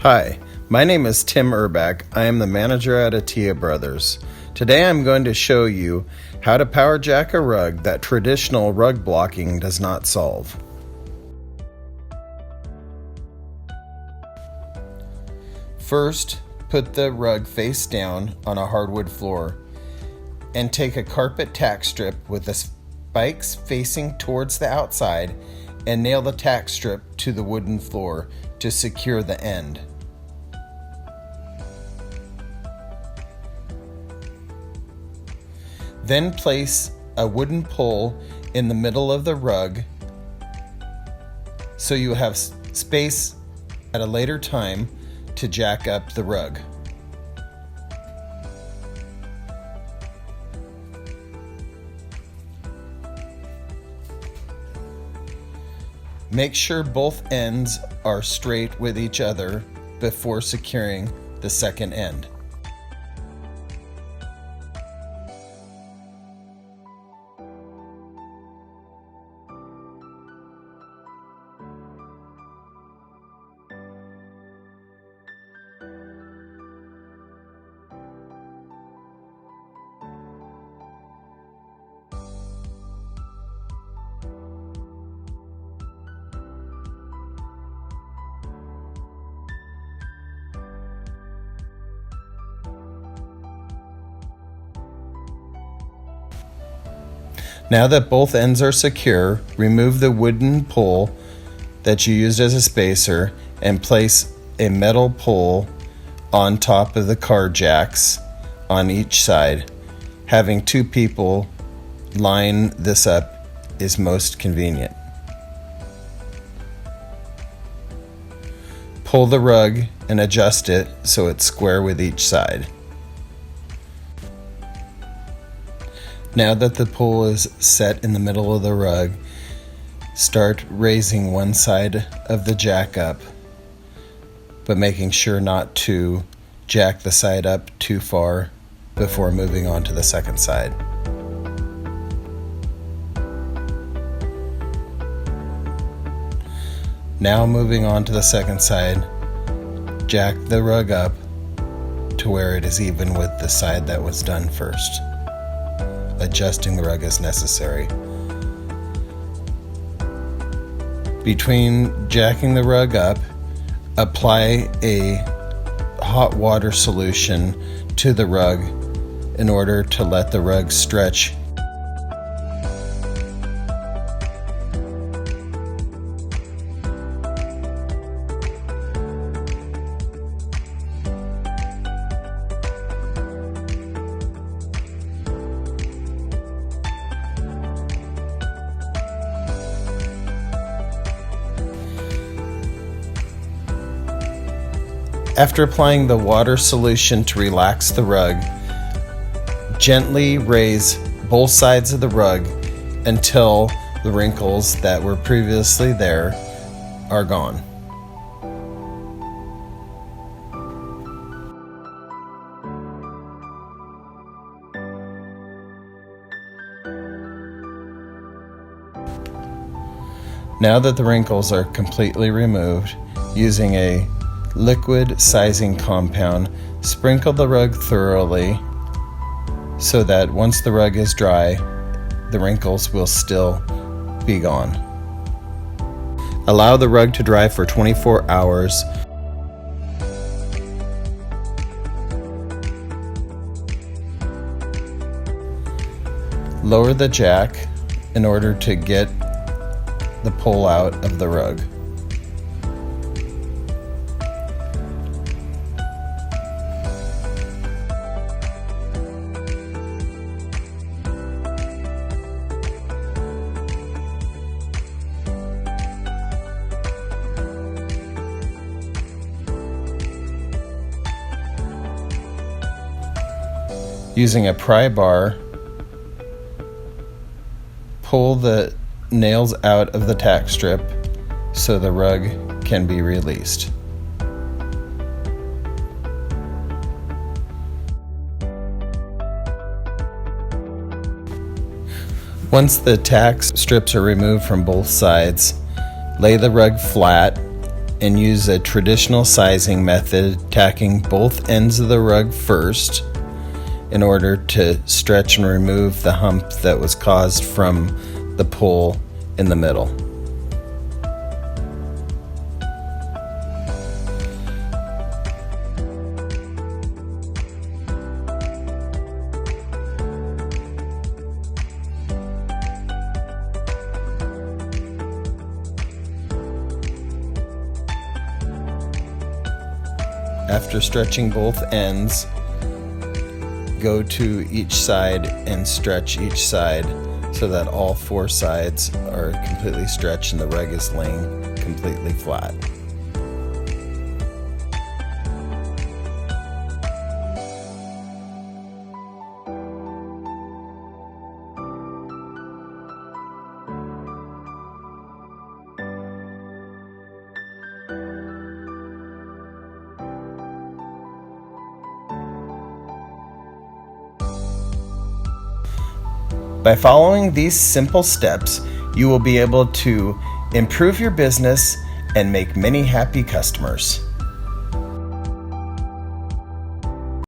Hi, my name is Tim Urbach. I am the manager at Attia Brothers. Today I'm going to show you how to power jack a rug that traditional rug blocking does not solve. First, put the rug face down on a hardwood floor and take a carpet tack strip with the spikes facing towards the outside and nail the tack strip to the wooden floor to secure the end. Then place a wooden pole in the middle of the rug so you have space at a later time to jack up the rug. Make sure both ends are straight with each other before securing the second end. Now that both ends are secure, remove the wooden pole that you used as a spacer and place a metal pole on top of the car jacks on each side. Having two people line this up is most convenient. Pull the rug and adjust it so it's square with each side. Now that the pole is set in the middle of the rug, start raising one side of the jack up, but making sure not to jack the side up too far before moving on to the second side. Now moving on to the second side, jack the rug up to where it is even with the side that was done first. Adjusting the rug as necessary. Between jacking the rug up, apply a hot water solution to the rug in order to let the rug stretch. After applying the water solution to relax the rug, gently raise both sides of the rug until the wrinkles that were previously there are gone. Now that the wrinkles are completely removed, using a liquid sizing compound, sprinkle the rug thoroughly so that once the rug is dry, the wrinkles will still be gone. Allow the rug to dry for 24 hours. Lower the jack in order to get the pole out of the rug. Using a pry bar, pull the nails out of the tack strip so the rug can be released. Once the tack strips are removed from both sides, lay the rug flat and use a traditional sizing method, tacking both ends of the rug first in order to stretch and remove the hump that was caused from the pull in the middle. After stretching both ends, go to each side and stretch each side so that all four sides are completely stretched and the rug is laying completely flat. By following these simple steps, you will be able to improve your business and make many happy customers.